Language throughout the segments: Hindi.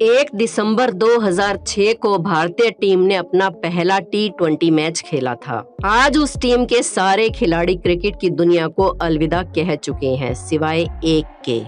1 दिसंबर 2006 को भारतीय टीम ने अपना पहला T20 मैच खेला था। आज उस टीम के सारे खिलाड़ी क्रिकेट की दुनिया को अलविदा कह चुके हैं, सिवाय एक के।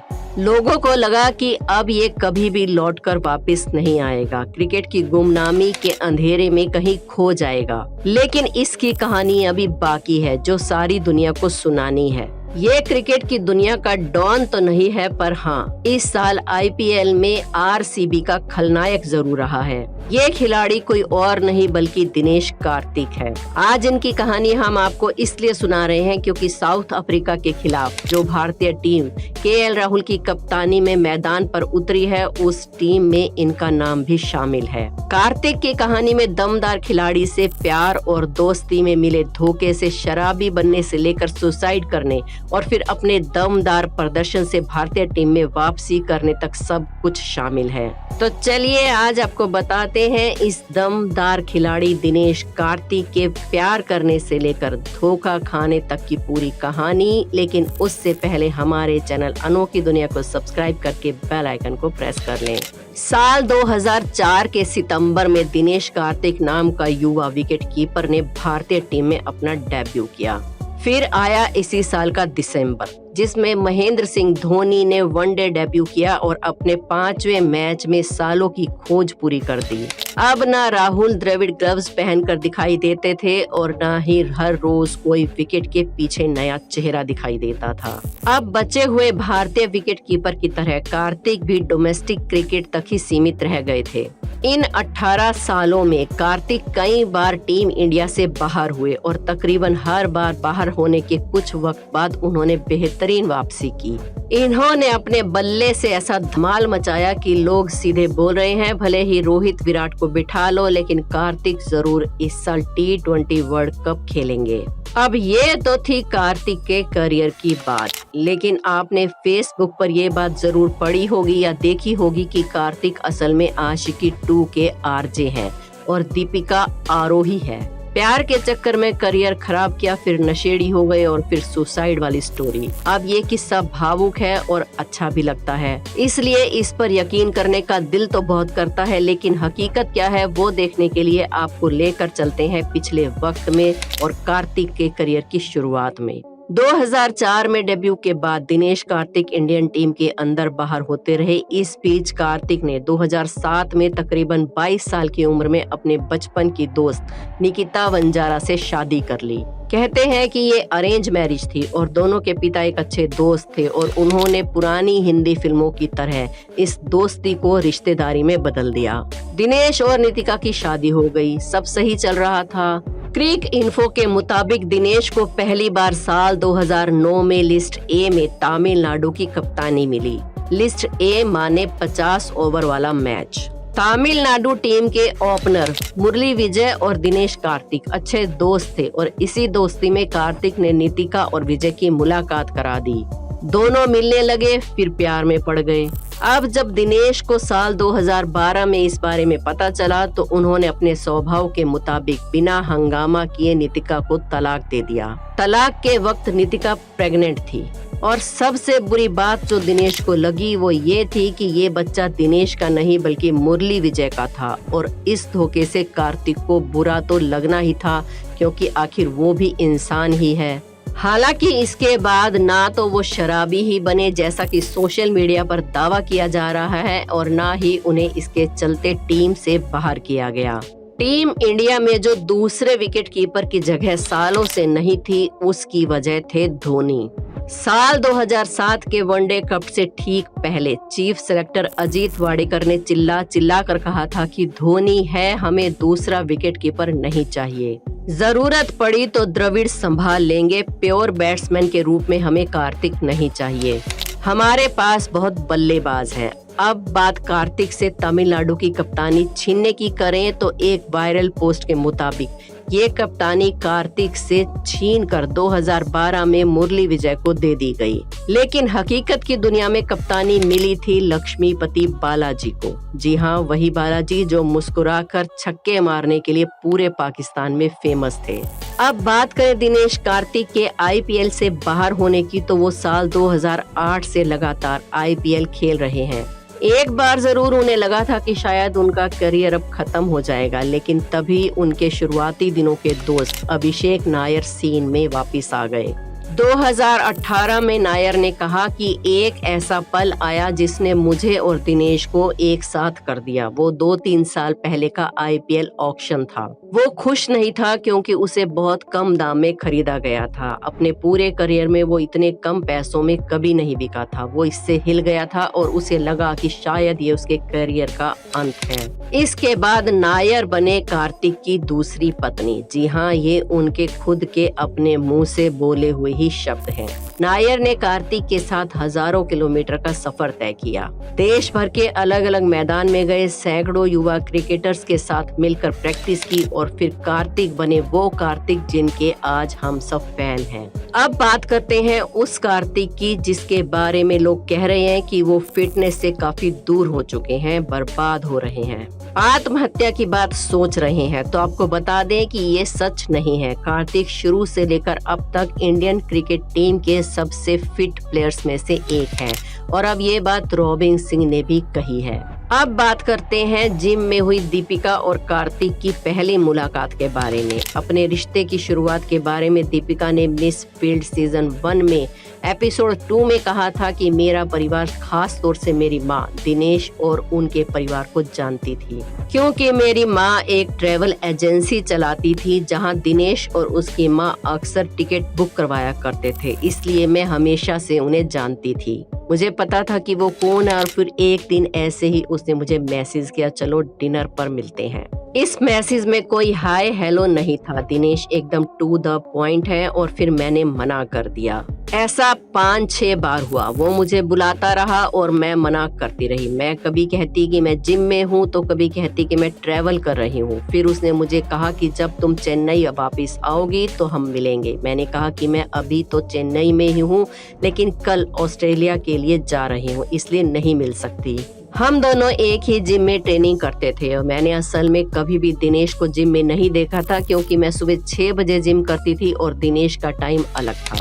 लोगों को लगा कि अब ये कभी भी लौटकर वापस नहीं आएगा, क्रिकेट की गुमनामी के अंधेरे में कहीं खो जाएगा। लेकिन इसकी कहानी अभी बाकी है जो सारी दुनिया को सुनानी है। ये क्रिकेट की दुनिया का डॉन तो नहीं है, पर हाँ, इस साल IPL में RCB का खलनायक जरूर रहा है। ये खिलाड़ी कोई और नहीं बल्कि दिनेश कार्तिक है। आज इनकी कहानी हम आपको इसलिए सुना रहे हैं क्योंकि साउथ अफ्रीका के खिलाफ जो भारतीय टीम KL राहुल की कप्तानी में मैदान पर उतरी है, उस टीम में इनका नाम भी शामिल है। कार्तिक की कहानी में दमदार खिलाड़ी से प्यार और दोस्ती में मिले धोखे से शराबी बनने से लेकर सुसाइड करने और फिर अपने दमदार प्रदर्शन से भारतीय टीम में वापसी करने तक सब कुछ शामिल है। तो चलिए आज आपको बताते हैं इस दमदार खिलाड़ी दिनेश कार्तिक के प्यार करने से लेकर धोखा खाने तक की पूरी कहानी। लेकिन उससे पहले हमारे चैनल अनोखी दुनिया को सब्सक्राइब करके बेल आइकन को प्रेस कर लें। साल 2004 के सितंबर में दिनेश कार्तिक नाम का युवा विकेटकीपर ने भारतीय टीम में अपना डेब्यू किया। फिर आया इसी साल का दिसंबर, जिसमें महेंद्र सिंह धोनी ने वनडे डेब्यू किया और अपने 5वें मैच में सालों की खोज पूरी कर दी। अब ना राहुल द्रविड़ ग्लव्स पहनकर दिखाई देते थे और ना ही हर रोज कोई विकेट के पीछे नया चेहरा दिखाई देता था। अब बचे हुए भारतीय विकेटकीपर की तरह कार्तिक भी डोमेस्टिक क्रिकेट तक ही सीमित रह गए थे। इन 18 सालों में कार्तिक कई बार टीम इंडिया से बाहर हुए और तकरीबन हर बार बाहर होने के कुछ वक्त बाद उन्होंने बेहतरीन वापसी की। इन्होंने अपने बल्ले से ऐसा धमाल मचाया कि लोग सीधे बोल रहे हैं, भले ही रोहित विराट को बिठा लो, लेकिन कार्तिक जरूर इस साल T20 वर्ल्ड कप खेलेंगे। अब ये तो थी कार्तिक के करियर की बात, लेकिन आपने फेसबुक पर ये बात जरूर पढ़ी होगी या देखी होगी कि कार्तिक असल में आशिकी 2 के RJ हैं और दीपिका आरोही है। प्यार के चक्कर में करियर खराब किया, फिर नशेड़ी हो गए और फिर सुसाइड वाली स्टोरी। अब ये किस्सा भावुक है और अच्छा भी लगता है, इसलिए इस पर यकीन करने का दिल तो बहुत करता है। लेकिन हकीकत क्या है वो देखने के लिए आपको लेकर चलते हैं पिछले वक्त में और कार्तिक के करियर की शुरुआत में। 2004 में डेब्यू के बाद दिनेश कार्तिक इंडियन टीम के अंदर बाहर होते रहे। इस बीच कार्तिक ने 2007 में तकरीबन 22 साल की उम्र में अपने बचपन की दोस्त निकिता वंजारा से शादी कर ली। कहते हैं कि ये अरेंज मैरिज थी और दोनों के पिता एक अच्छे दोस्त थे और उन्होंने पुरानी हिंदी फिल्मों की तरह इस दोस्ती को रिश्तेदारी में बदल दिया। दिनेश और नितिका की शादी हो गई, सब सही चल रहा था। क्रिक इन्फो के मुताबिक दिनेश को पहली बार साल 2009 में लिस्ट A में तमिलनाडु की कप्तानी मिली। लिस्ट A माने 50 ओवर वाला मैच। तमिलनाडु टीम के ओपनर मुरली विजय और दिनेश कार्तिक अच्छे दोस्त थे और इसी दोस्ती में कार्तिक ने नितिका और विजय की मुलाकात करा दी। दोनों मिलने लगे, फिर प्यार में पड़ गए। अब जब दिनेश को साल 2012 में इस बारे में पता चला तो उन्होंने अपने स्वभाव के मुताबिक बिना हंगामा किए नितिका को तलाक दे दिया। तलाक के वक्त नितिका प्रेग्नेंट थी और सबसे बुरी बात जो दिनेश को लगी वो ये थी कि ये बच्चा दिनेश का नहीं बल्कि मुरली विजय का था। और इस धोखे से कार्तिक को बुरा तो लगना ही था, क्योंकि आखिर वो भी इंसान ही है। हालांकि इसके बाद ना तो वो शराबी ही बने जैसा कि सोशल मीडिया पर दावा किया जा रहा है और ना ही उन्हें इसके चलते टीम से बाहर किया गया। टीम इंडिया में जो दूसरे विकेटकीपर की जगह सालों से नहीं थी, उसकी वजह थे धोनी। साल 2007 के वनडे कप से ठीक पहले चीफ सेलेक्टर अजीत वाडेकर ने चिल्ला कर कहा था कि धोनी है, हमें दूसरा विकेटकीपर नहीं चाहिए। जरूरत पड़ी तो द्रविड़ संभाल लेंगे, प्योर बैट्समैन के रूप में हमें कार्तिक नहीं चाहिए। हमारे पास बहुत बल्लेबाज हैं। अब बात कार्तिक से तमिलनाडु की कप्तानी छीनने की करें तो एक वायरल पोस्ट के मुताबिक ये कप्तानी कार्तिक से छीनकर 2012 में मुरली विजय को दे दी गई। लेकिन हकीकत की दुनिया में कप्तानी मिली थी लक्ष्मीपति बालाजी को। जी हाँ, वही बालाजी जो मुस्कुराकर छक्के मारने के लिए पूरे पाकिस्तान में फेमस थे। अब बात करें दिनेश कार्तिक के IPL से बाहर होने की, तो वो साल 2008 से लगातार IPL खेल रहे हैं। एक बार जरूर उन्हें लगा था कि शायद उनका करियर अब खत्म हो जाएगा, लेकिन तभी उनके शुरुआती दिनों के दोस्त अभिषेक नायर सीन में वापस आ गए। 2018 में नायर ने कहा कि एक ऐसा पल आया जिसने मुझे और दिनेश को एक साथ कर दिया। वो 2-3 साल पहले का IPL ऑक्शन था। वो खुश नहीं था क्योंकि उसे बहुत कम दाम में खरीदा गया था। अपने पूरे करियर में वो इतने कम पैसों में कभी नहीं बिका था। वो इससे हिल गया था और उसे लगा कि शायद ये उसके करियर का अंत है। इसके बाद नायर बने कार्तिक की दूसरी पत्नी। जी हाँ, ये उनके खुद के अपने मुंह से बोले हुए ही शब्द हैं। नायर ने कार्तिक के साथ हजारों किलोमीटर का सफर तय किया, देश भर के अलग अलग मैदान में गए, सैकड़ों युवा क्रिकेटर्स के साथ मिलकर प्रैक्टिस की और फिर कार्तिक बने वो कार्तिक जिनके आज हम सब फैन हैं। अब बात करते हैं उस कार्तिक की जिसके बारे में लोग कह रहे हैं कि वो फिटनेस से काफी दूर हो चुके हैं, बर्बाद हो रहे हैं, आत्महत्या की बात सोच रहे हैं। तो आपको बता दें कि ये सच नहीं है। कार्तिक शुरू से लेकर अब तक इंडियन क्रिकेट टीम के सबसे फिट प्लेयर्स में से एक हैं और अब ये बात रॉबिन सिंह ने भी कही है। अब बात करते हैं जिम में हुई दीपिका और कार्तिक की पहली मुलाकात के बारे में। अपने रिश्ते की शुरुआत के बारे में दीपिका ने मिस फील्ड सीजन 1 में एपिसोड 2 में कहा था कि मेरा परिवार, खास तौर से मेरी माँ दिनेश और उनके परिवार को जानती थी, क्योंकि मेरी माँ एक ट्रैवल एजेंसी चलाती थी जहां दिनेश और उसकी माँ अक्सर टिकट बुक करवाया करते थे, इसलिए मैं हमेशा से उन्हें जानती थी। मुझे पता था कि वो कौन है और फिर एक दिन ऐसे ही उसने मुझे मैसेज किया, चलो डिनर पर मिलते हैं। इस मैसेज में कोई हाय हेलो नहीं था। दिनेश एकदम टू द पॉइंट है और फिर मैंने मना कर दिया। ऐसा 5-6 बार हुआ। वो मुझे बुलाता रहा और मैं मना करती रही। मैं कभी कहती कि मैं जिम में हूँ तो कभी कहती कि मैं ट्रैवल कर रही हूँ। फिर उसने मुझे कहा कि जब तुम चेन्नई वापस आओगी तो हम मिलेंगे। मैंने कहा कि मैं अभी तो चेन्नई में ही हूँ, लेकिन कल ऑस्ट्रेलिया के लिए जा रही हूँ, इसलिए नहीं मिल सकती। हम दोनों एक ही जिम में ट्रेनिंग करते थे और मैंने असल में कभी भी दिनेश को जिम में नहीं देखा था, क्योंकि मैं सुबह 6 बजे जिम करती थी और दिनेश का टाइम अलग था।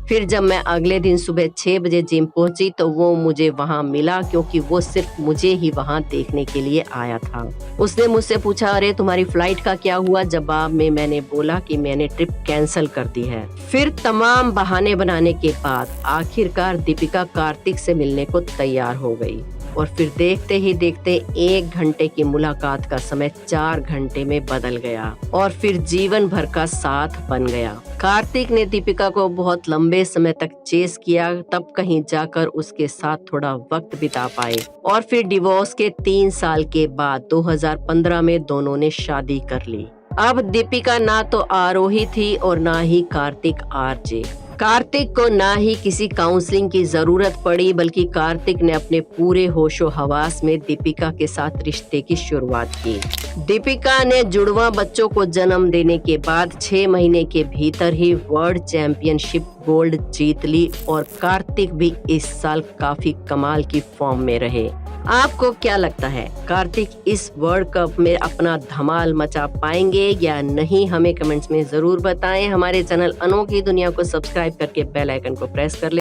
फिर जब मैं अगले दिन सुबह 6 बजे जिम पहुंची तो वो मुझे वहां मिला, क्योंकि वो सिर्फ मुझे ही वहां देखने के लिए आया था। उसने मुझसे पूछा, अरे तुम्हारी फ्लाइट का क्या हुआ? जवाब में मैंने बोला कि मैंने ट्रिप कैंसिल कर दी है। फिर तमाम बहाने बनाने के बाद आखिरकार दीपिका कार्तिक से मिलने को तैयार हो गई और फिर देखते ही देखते 1 घंटे की मुलाकात का समय 4 घंटे में बदल गया और फिर जीवन भर का साथ बन गया। कार्तिक ने दीपिका को बहुत लंबे समय तक चेस किया, तब कहीं जाकर उसके साथ थोड़ा वक्त बिता पाए और फिर डिवोर्स के 3 साल के बाद 2015 में दोनों ने शादी कर ली। अब दीपिका ना तो आरोही थी और ना ही कार्तिक आरजे। कार्तिक को ना ही किसी काउंसलिंग की जरूरत पड़ी, बल्कि कार्तिक ने अपने पूरे होशो हवास में दीपिका के साथ रिश्ते की शुरुआत की। दीपिका ने जुड़वा बच्चों को जन्म देने के बाद 6 महीने के भीतर ही वर्ल्ड चैंपियनशिप गोल्ड जीत ली और कार्तिक भी इस साल काफी कमाल की फॉर्म में रहे। आपको क्या लगता है, कार्तिक इस वर्ल्ड कप में अपना धमाल मचा पाएंगे या नहीं? हमें कमेंट्स में जरूर बताएं। हमारे चैनल अनोखी दुनिया को सब्सक्राइब करके बेल आइकन को प्रेस कर लें।